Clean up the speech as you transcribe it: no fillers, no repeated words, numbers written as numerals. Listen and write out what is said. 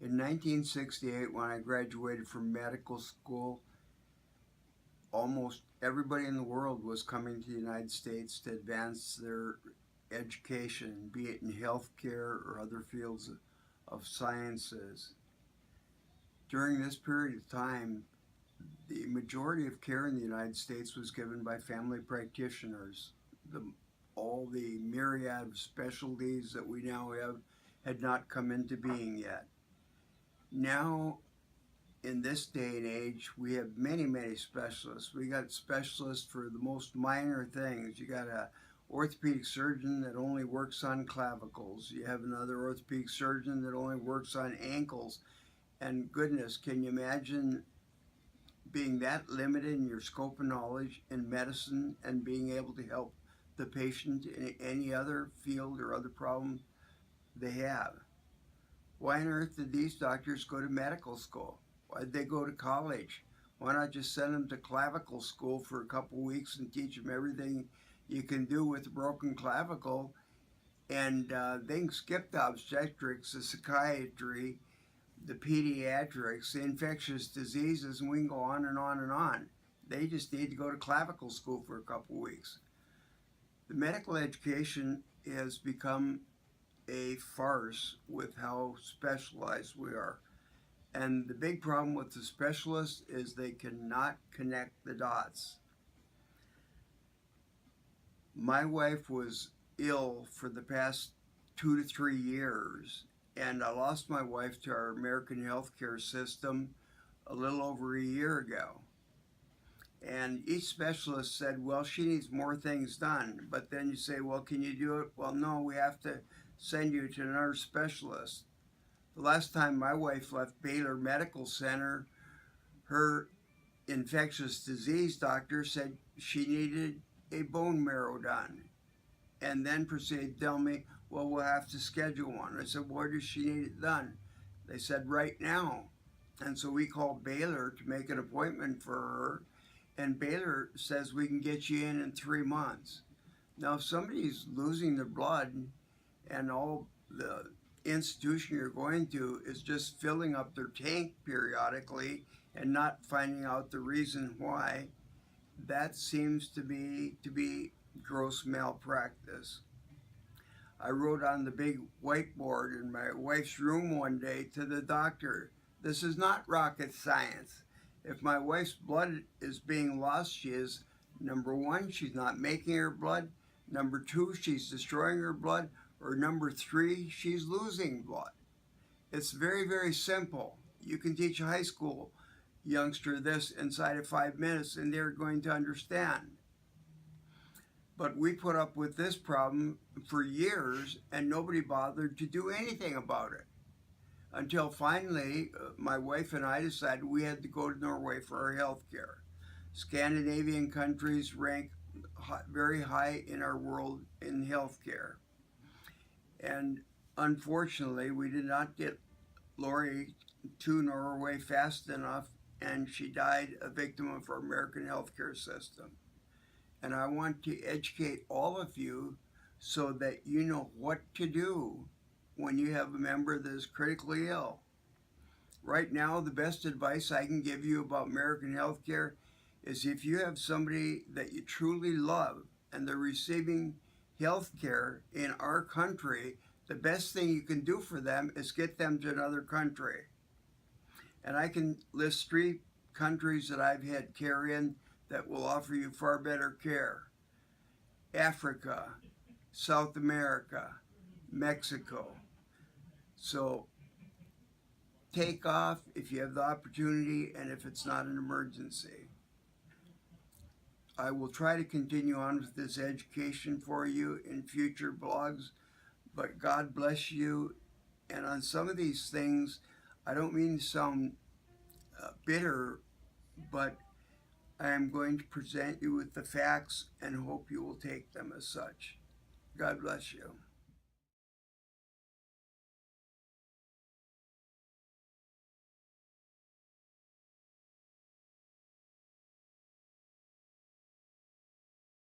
In 1968, when I graduated from medical school, almost everybody in the world was coming to the United States to advance their education, be it in healthcare or other fields of sciences. During this period of time, the majority of care in the United States was given by family practitioners. All the myriad of specialties that we now have had not come into being yet. Now, in this day and age, we have many, many specialists. We got specialists for the most minor things. You got a orthopedic surgeon that only works on clavicles. You have another orthopedic surgeon that only works on ankles. And goodness, can you imagine being that limited in your scope of knowledge in medicine and being able to help the patient in any other field or other problem they have? Why on earth did these doctors go to medical school? Why did they go to college? Why not just send them to clavicle school for a couple weeks and teach them everything you can do with a broken clavicle, and they can skip the obstetrics, the psychiatry, the pediatrics, the infectious diseases, and we can go on and on and on. They just need to go to clavicle school for a couple weeks. The medical education has become a farce with how specialized we are. And the big problem with the specialists is they cannot connect the dots. My wife was ill for the past 2 to 3 years, and I lost my wife to our American healthcare system a little over a year ago. And each specialist said, well, she needs more things done. But then you say, well, can you do it? Well, no, we have to send you to another specialist. The last time my wife left Baylor Medical Center, her infectious disease doctor said she needed a bone marrow done, and then proceeded to tell me, well, we'll have to schedule one. I said, where does she need it done? They said, right now. And so we called Baylor to make an appointment for her, and Baylor says we can get you in 3 months. Now, if somebody's losing their blood and all the institution you're going to is just filling up their tank periodically and not finding out the reason why, that seems to be gross malpractice. I wrote on the big whiteboard in my wife's room one day to the doctor, this is not rocket science. If my wife's blood is being lost, she is, number one, she's not making her blood, number two, she's destroying her blood, or number three, she's losing blood. It's very, very simple. You can teach a high school youngster this inside of 5 minutes and they're going to understand. But we put up with this problem for years and nobody bothered to do anything about it. Until finally, my wife and I decided we had to go to Norway for our health care. Scandinavian countries rank very high in our world in health care. And unfortunately, we did not get Lori to Norway fast enough, and she died a victim of our American healthcare system. And I want to educate all of you so that you know what to do when you have a member that is critically ill. Right now, the best advice I can give you about American healthcare is if you have somebody that you truly love and they're receiving health care in our country, the best thing you can do for them is get them to another country. And I can list 3 countries that I've had care in that will offer you far better care. Africa, South America, Mexico. So take off if you have the opportunity and if it's not an emergency. I will try to continue on with this education for you in future blogs, but God bless you. And on some of these things, I don't mean to sound bitter, but I am going to present you with the facts and hope you will take them as such. God bless you.